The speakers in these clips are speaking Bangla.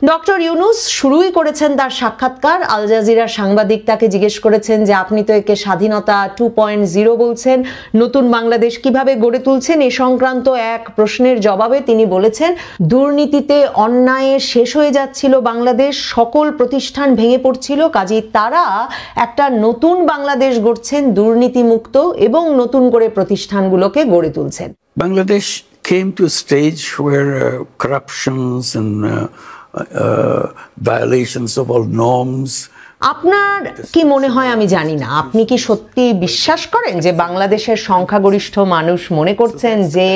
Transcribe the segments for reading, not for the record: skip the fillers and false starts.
ডক্টর ইউনূস শুরুই করেছেন তার সাক্ষাৎকার। আল জাজিরার সাংবাদিক তাকে জিজ্ঞেস করেছেন যে আপনি তো একে স্বাধীনতা 2.0 বলছেন, নতুন বাংলাদেশ কিভাবে গড়ে তুলছেন? এ সংক্রান্ত এক প্রশ্নের জবাবে তিনি বলেছেন, দুর্নীতিতে অন্যায়ে শেষ হয়ে যাচ্ছিল বাংলাদেশ, সকল প্রতিষ্ঠান ভেঙে পড়ছিল, কাজেই তারা একটা নতুন বাংলাদেশ গড়ছেন, দুর্নীতিমুক্ত এবং নতুন করে প্রতিষ্ঠানগুলোকে গড়ে তুলছেন। Bangladesh came to a stage where corruptions and violations of all norms. আপনার কি মনে হয় আমি জানি না, আপনি কি সত্যি বিশ্বাস করেন যে বাংলাদেশের সংখ্যাগরিষ্ঠ মানুষ মনে করছেন যে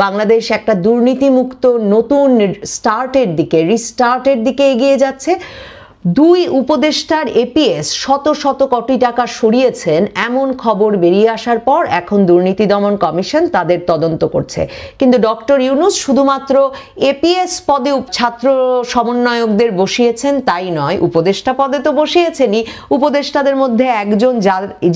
বাংলাদেশ একটা দুর্নীতিমুক্ত নতুন রিস্টার্টের দিকে এগিয়ে যাচ্ছে? দুই উপদেষ্টার এপিএস শত শত কোটি টাকা সরিয়েছেন এমন খবর বেরিয়ে আসার পর এখন দুর্নীতি দমন কমিশন তাদের তদন্ত করছে। কিন্তু ডক্টর ইউনূস শুধুমাত্র এপিএস পদে ছাত্র সমন্বয়কদের বসিয়েছেন তাই নয়, উপদেষ্টা পদে তো বসিয়েছেনই। উপদেষ্টাদের মধ্যে একজন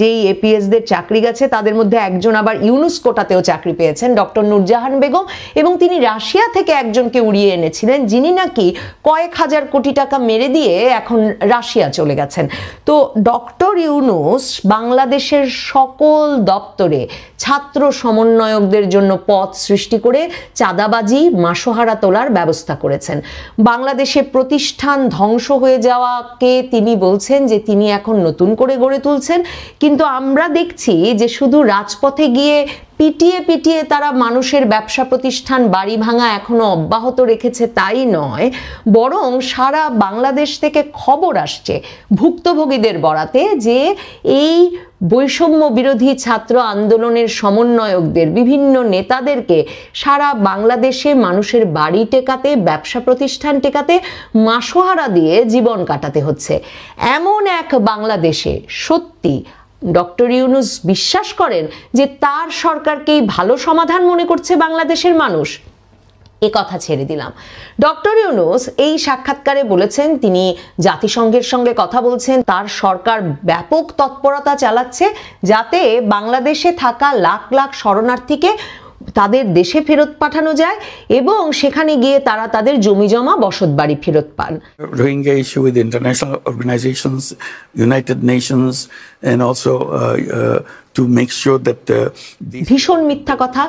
যেই এপিএসদের চাকরি গেছে তাদের মধ্যে একজন আবার ইউনূস কোটাতেও চাকরি পেয়েছেন, ডক্টর নূরজাহান বেগম, এবং তিনি রাশিয়া থেকে একজনকে উড়িয়ে এনেছিলেন যিনি নাকি কয়েক হাজার কোটি টাকা মেরে দিয়ে এখন রাশিয়া চলে গেছেন। তো ডক্টর ইউনূস বাংলাদেশের সকল দপ্তরে ছাত্র সমন্বয়কদের জন্য পদ সৃষ্টি করে চাঁদাবাজি মাসোহারা তোলার ব্যবস্থা করেছেন। বাংলাদেশে প্রতিষ্ঠান ধ্বংস হয়ে যাওয়াকে তিনি বলছেন যে তিনি এখন নতুন করে গড়ে তুলছেন। কিন্তু আমরা দেখছি যে শুধু রাজপথে গিয়ে পিটিয়ে পিটিয়ে তারা মানুষের ব্যবসা প্রতিষ্ঠান বাড়ি ভাঙা এখনো অব্যাহত রেখেছে তাই নয়, বরং সারা বাংলাদেশ থেকে খবর আসছে ভুক্তভোগীদের বরাতে যে এই বৈষম্য বিরোধী ছাত্র আন্দোলনের সমন্বয়কদের বিভিন্ন নেতাদেরকে সারা বাংলাদেশে মানুষের বাড়ি টেকাতে, ব্যবসা প্রতিষ্ঠান টেকাতে মাসোহারা দিয়ে জীবন কাটাতে হচ্ছে। এমন এক বাংলাদেশে সত্যি ডক্টর ইউনূস বিশ্বাস করেন যে তার সরকারকেই ভালো সমাধান মনে করছে বাংলাদেশের মানুষ? এ কথা ছেড়ে দিলাম। ডক্টর ইউনূস এই সাক্ষাৎকারে বলেছেন তিনি জাতিসংঘের সঙ্গে কথা বলছেন, তার সরকার ব্যাপক তৎপরতা চালাচ্ছে যাতে বাংলাদেশে থাকা লাখ লাখ শরণার্থীকে তাদের দেশে ফেরত পাঠানো যায় এবং সেখানে গিয়ে তারা তাদের জমিজমা বসতবাড়ি ফেরত পান। Rohingya issue with international organizations, United Nations, and also to make sure that ভীষণ মিথ্যা কথা।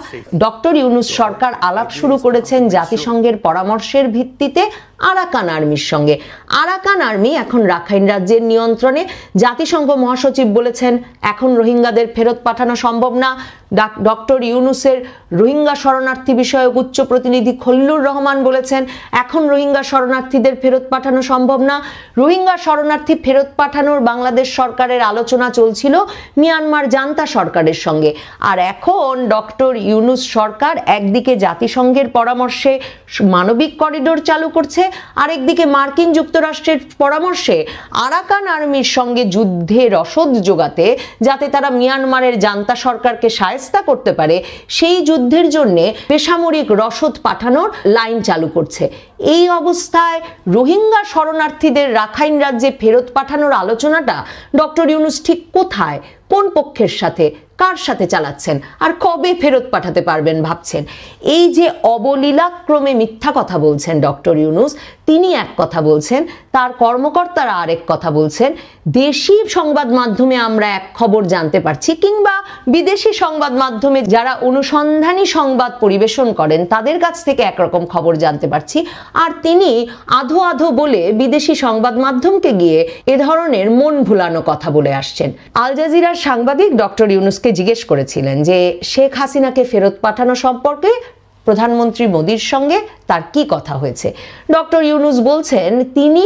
ডক্টর ইউনূস সরকার আলাপ শুরু করেছেন জাতিসংঘের পরামর্শের ভিত্তিতে আরাকান আর্মির সঙ্গে। আরাকান আর্মি এখন রাখাইন রাজ্যের নিয়ন্ত্রণে। জাতিসংঘ মহাসচিব বলেছেন এখন রোহিঙ্গাদের ফেরত পাঠানো সম্ভব না। ডক্টর ইউনূসের রোহিঙ্গা শরণার্থী বিষয়ক উচ্চ প্রতিনিধি খলিলুর রহমান বলেছেন এখন রোহিঙ্গা শরণার্থীদের ফেরত পাঠানো সম্ভব না। রোহিঙ্গা শরণার্থী ফেরত পাঠানোর বাংলাদেশ সরকারের আলোচনা চলছিল মিয়ানমার জান্তা সরকারের সঙ্গে। আর এখন ডক্টর ইউনূস সরকার একদিকে জাতিসংঘের পরামর্শে মানবিক করিডোর চালু করছে, আরেকদিকে মার্কিন যুক্তরাষ্ট্রের পরামর্শে আরাকান আর্মির সঙ্গে যুদ্ধে রসদ জোগাতে, যাতে তারা মিয়ানমারের জান্তা সরকারকে শায়েস্তা করতে পারে, সেই যুদ্ধের জন্য বেসামরিক রসদ পাঠানোর লাইন চালু করছে। এই অবস্থায় রোহিঙ্গা শরণার্থীদের রাখাইন রাজ্যে ফেরত পাঠানোর আলোচনাটা ডক্টর ইউনূস ঠিক কোথায়, কোন পক্ষের সাথে, কার সাথে চালাচ্ছেন, আর কবে ফেরত পাঠাতে পারবেন ভাবছেন? এই যে অবলীলাক্রমে মিথ্যা কথা বলছেন ডক্টর ইউনূস, তিনি এক কথা বলছেন, তার কর্মকর্তারা আরেক কথা বলছেন। দেশি সংবাদ মাধ্যমে আমরা এক খবর জানতে পারছি, কিংবা বিদেশি সংবাদ মাধ্যমে যারা অনুসন্ধানী সংবাদ পরিবেশন করেন তাদের কাছ থেকে একরকম খবর জানতে পারছি, আর তিনি আধো আধো বলে বিদেশি সংবাদ মাধ্যমকে গিয়ে এ ধরনের মন ভুলানো কথা বলে আসছেন। আল জাজিরার সাংবাদিক ডক্টর ইউনূসকে জিজ্ঞেস করেছিলেন যে শেখ হাসিনাকে ফেরত পাঠানো সম্পর্কে প্রধানমন্ত্রী মোদির সঙ্গে তার কি কথা হয়েছে। ডক্টর ইউনূস বলছেন তিনি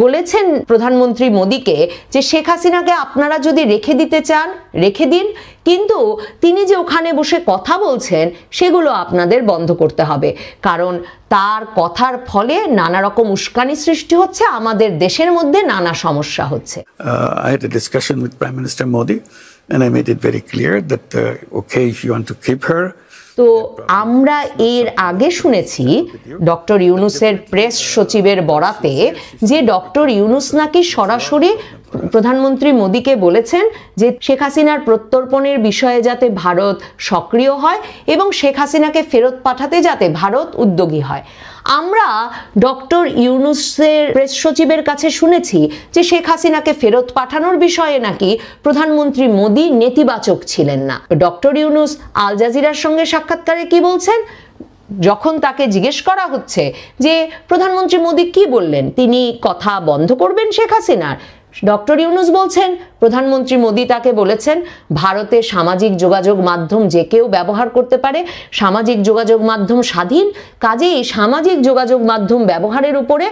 বলেছেন প্রধানমন্ত্রী মোদিকে যে শেখ হাসিনাকে আপনারা যদি রেখে দিতে চান রেখে দিন, কিন্তু তিনি যে ওখানে বসে কথা বলছেন সেগুলো আপনাদের বন্ধ করতে হবে, কারণ তার কথার ফলে নানা রকম উস্কানি সৃষ্টি হচ্ছে, আমাদের দেশের মধ্যে নানা সমস্যা হচ্ছে। I had a discussion with Prime Minister Modi and I made it very clear that okay, if you want to keep her. তো আমরা এর আগে শুনেছি ডক্টর ইউনূসের প্রেস সচিবের বরাতে যে ডক্টর ইউনূস নাকি সরাসরি প্রধানমন্ত্রী মোদিকে বলেছেন যে শেখ হাসিনার প্রত্যর্পণের বিষয়ে যাতে ভারত সক্রিয় হয় এবং শেখ হাসিনাকে ফেরত পাঠাতে যাতে ভারত উদ্যোগী হয়। আমরা ডক্টর ইউনূসের প্রেস সচিবের কাছে শুনেছি যে শেখ হাসিনাকে ফেরত পাঠানোর বিষয়ে নাকি প্রধানমন্ত্রী মোদী নেতিবাচক ছিলেন না। ডক্টর ইউনূস আল জাজিরার সঙ্গে সাক্ষাৎকারে কি বলছেন? যখন তাকে জিজ্ঞেস করা হচ্ছে যে প্রধানমন্ত্রী মোদী কি বললেন, তিনি কথা বন্ধ করবেন শেখ হাসিনার, ডক্টর ইউনূস বলছেন প্রধানমন্ত্রী মোদী তাকে বলেছেন ভারতে সামাজিক যোগাযোগ মাধ্যম যে কেউ ব্যবহার করতে পারে, সামাজিক যোগাযোগ মাধ্যম স্বাধীন, কাজেই সামাজিক যোগাযোগ মাধ্যম ব্যবহারের উপরে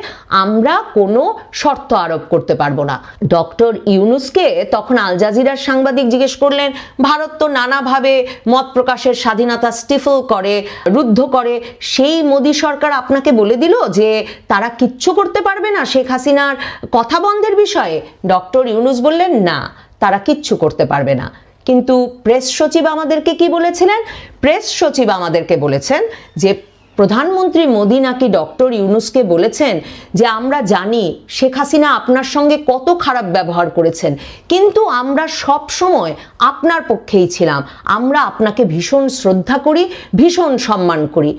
আমরা কোনো শর্ত আরোপ করতে পারবো না। ডক্টর ইউনূসকে তখন আল জাজিরার সাংবাদিক জিজ্ঞেস করলেন ভারত তো নানাভাবে মত প্রকাশের স্বাধীনতা স্টিফল করে, রুদ্ধ করে, সেই মোদী সরকার আপনাকে বলে দিল যে তারা কিচ্ছু করতে পারবে না শেখ হাসিনার কথা বন্ধের বিষয়ে? ডক্টর ইউনূস বললেন না, তারা কিচ্ছু করতে পারবে না। কিন্তু প্রেস সচিব আমাদেরকে কি বলেছিলেন? প্রেস সচিব আমাদেরকে বলেছেন যে প্রধানমন্ত্রী মোদী নাকি ডক্টর ইউনূসকে বলেছেন যে আমরা জানি শেখ হাসিনা আপনার সঙ্গে কত খারাপ ব্যবহার করেছেন, কিন্তু আমরা সব সময় আপনার পক্ষেই ছিলাম, আমরা আপনাকে ভীষণ শ্রদ্ধা করি, ভীষণ সম্মান করি।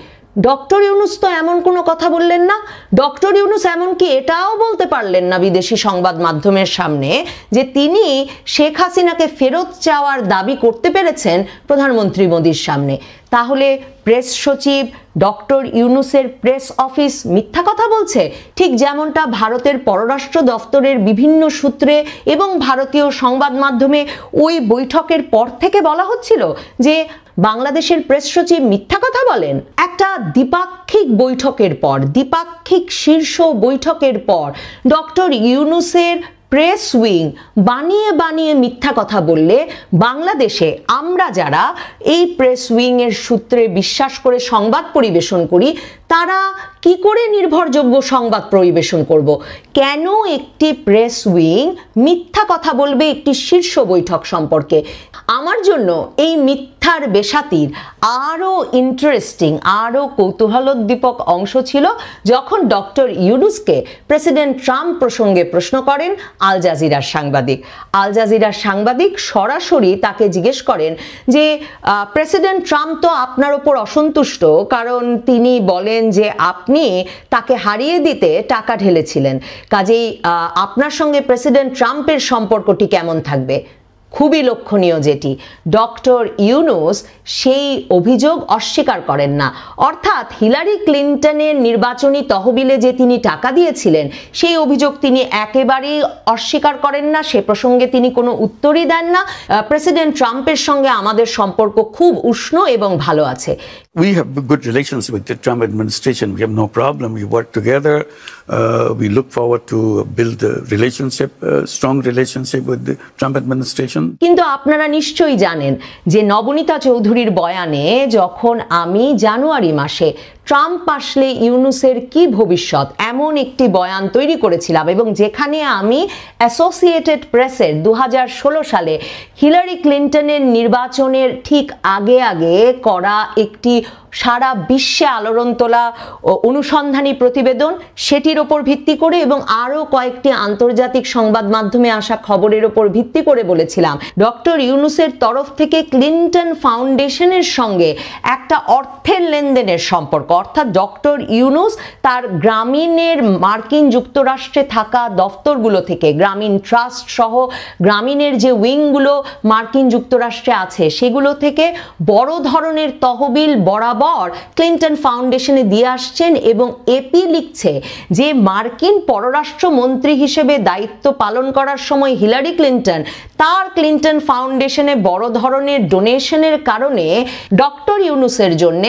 ডক্টর ইউনূস তো এমন কোনো কথা বললেন না। ডক্টর ইউনূস এমনকি এটাও বলতে পারলেন না বিদেশি সংবাদ মাধ্যমের সামনে যে তিনি শেখ হাসিনাকে ফেরত চাওয়ার দাবি করতে পেরেছেন প্রধানমন্ত্রী মোদীর সামনে। তাহলে প্রেস সচিব, ডক্টর ইউনূসের প্রেস অফিস মিথ্যা কথা বলছে? ঠিক যেমনটা ভারতের পররাষ্ট্র দফতরের বিভিন্ন সূত্রে এবং ভারতীয় সংবাদ মাধ্যমে ওই বৈঠকের পর থেকে বলা হচ্ছিল যে বাংলাদেশের প্রেস সচিব মিথ্যা কথা বলেন। একটা দ্বিপাক্ষিক বৈঠকের পর, দ্বিপাক্ষিক শীর্ষ বৈঠকের পর ডক্টর ইউনূসের প্রেস উইং বানিয়ে বানিয়ে মিথ্যা কথা বললে বাংলাদেশে আমরা যারা এই প্রেস উইং এর সূত্রে বিশ্বাস করে সংবাদ পরিবেশন করি তারা কি করে নির্ভরযোগ্য সংবাদ পরিবেশন করব? কেন একটি প্রেস উইং মিথ্যা কথা বলবে একটি শীর্ষ বৈঠক সম্পর্কে? আমার জন্য এই মিথ্যার বেসাতির আরো ইন্টারেস্টিং, আরো কৌতূহলোদ্দীপক অংশ ছিল যখন ডক্টর ইউনূসকে প্রেসিডেন্ট ট্রাম্প প্রসঙ্গে প্রশ্ন করেন আল জাজিরার সাংবাদিক। আল জাজিরার সাংবাদিক সরাসরি তাকে জিজ্ঞেস করেন যে প্রেসিডেন্ট ট্রাম্প তো আপনার ওপর অসন্তুষ্ট, কারণ তিনি বলেন যে আপনি তাকে হারিয়ে দিতে টাকা ঢেলেছিলেন, কাজেই আপনার সঙ্গে প্রেসিডেন্ট ট্রাম্পের সম্পর্কটি কেমন থাকবে? খুবই লক্ষণীয় যেটি ডক্টর ইউনূস সেই অভিযোগ অস্বীকার করেন না। অর্থাৎ হিলারি ক্লিন্টনের নির্বাচনী তহবিলে যে তিনি টাকা দিয়েছিলেন সেই অভিযোগ তিনি একেবারেই অস্বীকার করেন না, সে প্রসঙ্গে তিনি কোনো উত্তরই দেন না। প্রেসিডেন্ট ট্রাম্পের সঙ্গে আমাদের সম্পর্ক খুব উষ্ণ এবং ভালো আছে। We have good relations with the Trump administration. We have no problem. We work together. We look forward to build a relationship, strong relationship with the Trump administration. কিন্তু আপনারা নিশ্চয়ই জানেন যে নবনীতা চৌধুরীর বয়ানে যখন আমি জানুয়ারি মাসে ট্রাম্প আসলে ইউনূসের কি ভবিষ্যৎ এমন একটি বয়ান তৈরি করেছিলাম এবং যেখানে আমি অ্যাসোসিয়েটেড প্রেসের 2016 সালে হিলারি ক্লিন্টনের নির্বাচনের ঠিক আগে আগে করা একটি সারা বিশ্বে আলোড়ন তোলা অনুসন্ধানী প্রতিবেদন, সেটির ওপর ভিত্তি করে এবং আরো কয়েকটি আন্তর্জাতিক সংবাদ মাধ্যমে আসা খবরের ওপর ভিত্তি করে বলেছিলাম ডক্টর ইউনূসের তরফ থেকে ক্লিন্টন ফাউন্ডেশনের সঙ্গে একটা অর্থের লেনদেনের সম্পর্ক, অর্থাৎ ডক্টর ইউনূস তার গ্রামীণের মার্কিন যুক্তরাষ্ট্রে থাকা দফতরগুলো থেকে, গ্রামীণ ট্রাস্ট সহ গ্রামীণের যে উইংগুলো মার্কিন যুক্তরাষ্ট্রে আছে সেগুলো থেকে বড় ধরনের তহবিল বরাবর ক্লিন্টন ফাউন্ডেশনে দিয়ে আসছেন। এবং এপি লিখছে যে মার্কিন পররাষ্ট্রমন্ত্রী হিসেবে দায়িত্ব পালন করার সময় হিলারি ক্লিন্টন তার ক্লিন্টন ফাউন্ডেশনে বড় ধরনের ডোনেশনের কারণে ডক্টর ইউনূসের জন্য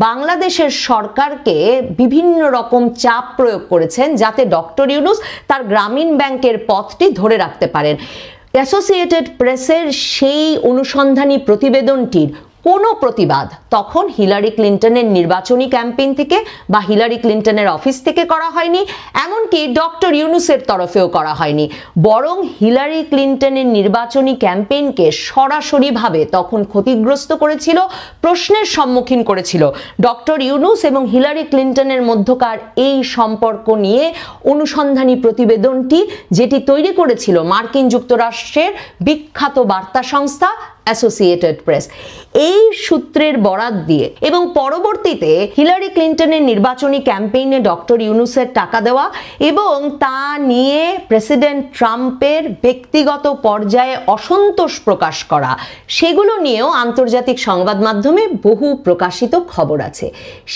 বাংলাদেশের সরকারকে বিভিন্ন রকম চাপ প্রয়োগ করেছেন যাতে ডক্টর ইউনূস তার গ্রামীণ ব্যাংকের পথটি ধরে রাখতে পারেন। অ্যাসোসিয়েটেড প্রেসের সেই অনুসন্ধানী প্রতিবেদনটির কোনো প্রতিবাদ তখন হিলারি ক্লিন্টনের নির্বাচনী ক্যাম্পেইন থেকে বা হিলারি ক্লিন্টনের অফিস থেকে করা হয়নি, এমনকি ডক্টর ইউনূসের তরফেও করা হয়নি, বরং হিলারি ক্লিন্টনের নির্বাচনী ক্যাম্পেইনকে সরাসরিভাবে তখন ক্ষতিগ্রস্ত করেছিল, প্রশ্নের সম্মুখীন করেছিল ডক্টর ইউনূস এবং হিলারি ক্লিন্টনের মধ্যকার এই সম্পর্ক নিয়ে অনুসন্ধানী প্রতিবেদনটি, যেটি তৈরি করেছিল মার্কিন যুক্তরাষ্ট্রের বিখ্যাত বার্তা সংস্থা অ্যাসোসিয়েটেড প্রেস। এই সূত্রের বরাত দিয়ে এবং পরবর্তীতে হিলারি ক্লিন্টনের নির্বাচনী ক্যাম্পেইনে ডক্টর ইউনূসের টাকা দেওয়া এবং তা নিয়ে প্রেসিডেন্ট ট্রাম্পের ব্যক্তিগত পর্যায়ে অসন্তোষ প্রকাশ করা, সেগুলো নিয়েও আন্তর্জাতিক সংবাদ মাধ্যমে বহু প্রকাশিত খবর আছে।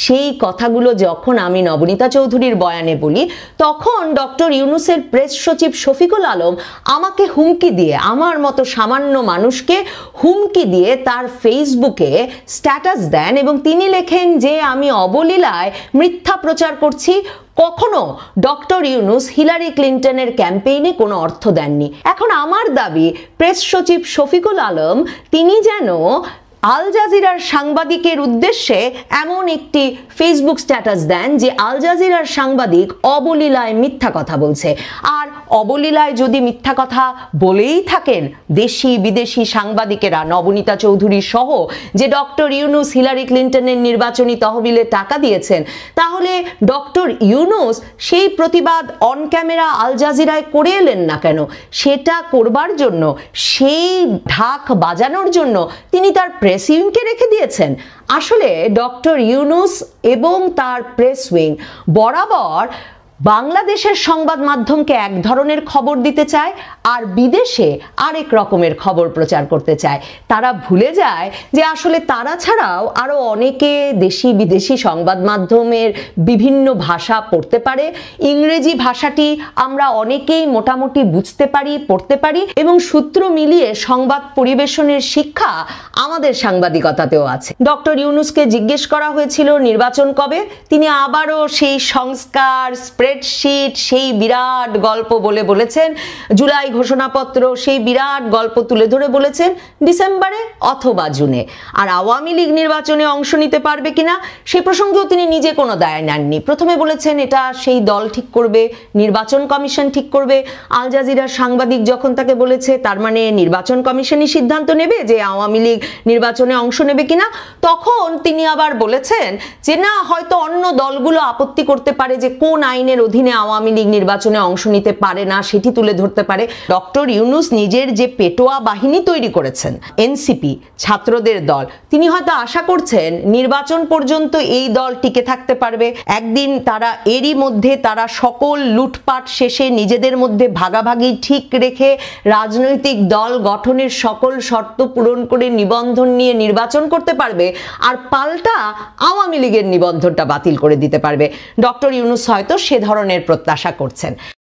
সেই কথাগুলো যখন আমি নবনীতা চৌধুরীর বয়ানে বলি, তখন ডক্টর ইউনূসের প্রেস সচিব শফিকুল আলম আমাকে হুমকি দিয়ে, আমার মতো সামান্য মানুষকে হুমকি দিয়ে তার ফেসবুকে স্ট্যাটাস দেন এবং তিনি লেখেন যে আমি অবলীলায় মিথ্যা প্রচার করছি। কখনো ডক্টর ইউনূস হিলারি ক্লিন্টনের ক্যাম্পেইনে কোনো অর্থ দেননি। এখন আমার দাবি, প্রেস সচিব শফিকুল আলম তিনি যেন আল জাজিরার সাংবাদিকের উদ্দেশ্যে এমন একটি ফেসবুক স্ট্যাটাস দেন যে আল জাজিরার সাংবাদিক অবলীলায় মিথ্যা কথা বলছে। আর অবলীলায় যদি মিথ্যা কথা বলেই থাকেন দেশি বিদেশি সাংবাদিকেরা, নবনীতা চৌধুরী সহ, যে ডক্টর ইউনূস হিলারি ক্লিন্টনের নির্বাচনী তহবিলে টাকা দিয়েছেন, তাহলে ডক্টর ইউনূস সেই প্রতিবাদ অন ক্যামেরা আল জাজিরায় করে এলেন না কেন? সেটা করবার জন্য, সেই ঢাক বাজানোর জন্য তিনি তার প্রেস উইংকে রেখে দিয়েছেন। আসলে ডক্টর ইউনূস এবং তার প্রেস উইং বরাবর বাংলাদেশের সংবাদ মাধ্যমকে এক ধরনের খবর দিতে চায় আর বিদেশে আরেক রকমের খবর প্রচার করতে চায়। তারা ভুলে যায় যে আসলে তারা ছাড়াও আরো অনেকে দেশি বিদেশি সংবাদ মাধ্যমের বিভিন্ন ভাষা পড়তে পারে। ইংরেজি ভাষাটি আমরা অনেকেই মোটামুটি বুঝতে পারি, পড়তে পারি এবং সূত্র মিলিয়ে সংবাদ পরিবেশনের শিক্ষা আমাদের সাংবাদিকতাতেও আছে। ডক্টর ইউনূসকে জিজ্ঞেস করা হয়েছিল নির্বাচন কবে, তিনি আবারও সেই সংস্কার, স্প্রেডশিট, সেই বিরাট গল্প বলেছেন, জুলাই ঘোষণাপত্র, সেই বিরাট গল্প তুলে ধরে বলেছেন ডিসেম্বরে অথবা জুনে। আর আওয়ামী লীগ নির্বাচনে অংশ নিতে পারবে কিনা সে প্রসঙ্গেও তিনি নিজে কোনো দায় নেননি। প্রথমে বলেছেন এটা সেই দল ঠিক করবে, নির্বাচন কমিশন ঠিক করবে। আল জাজিরার সাংবাদিক যখন তাকে বলেছে তার মানে নির্বাচন কমিশনই সিদ্ধান্ত নেবে যে আওয়ামী লীগ নির্বাচনে অংশ নেবে কিনা, তখন তিনি আবার বলেছেন যে না, হয়তো অন্য দলগুলো আপত্তি করতে পারে যে কোন আইনের অধীনে আওয়ামী লীগ নির্বাচনে অংশ নিতে পারে না সেটি তুলে ধরতে পারে। ডক্টর ইউনূস নিজের যে পেটোয়া বাহিনী তৈরি করেছেন, এনসিপি, ছাত্রদের দল, তিনি হয়তো আশা করছেন নির্বাচন পর্যন্ত এই দল টিকে থাকতে পারবে। একদিন তারা এরই মধ্যে তারা সকল লুটপাট শেষে নিজেদের মধ্যে ভাগাভাগি ঠিক রেখে রাজনৈতিক দল গঠনের সকল শর্ত পূরণ করে নিবন্ধন নিয়ে নির্বাচন করতে পারবে আর পাল্টা আওয়ামী লীগের নিবন্ধনটা বাতিল করে দিতে পারবে। ডক্টর ইউনূস হয়তো সে ধরনের প্রত্যাশা করছেন।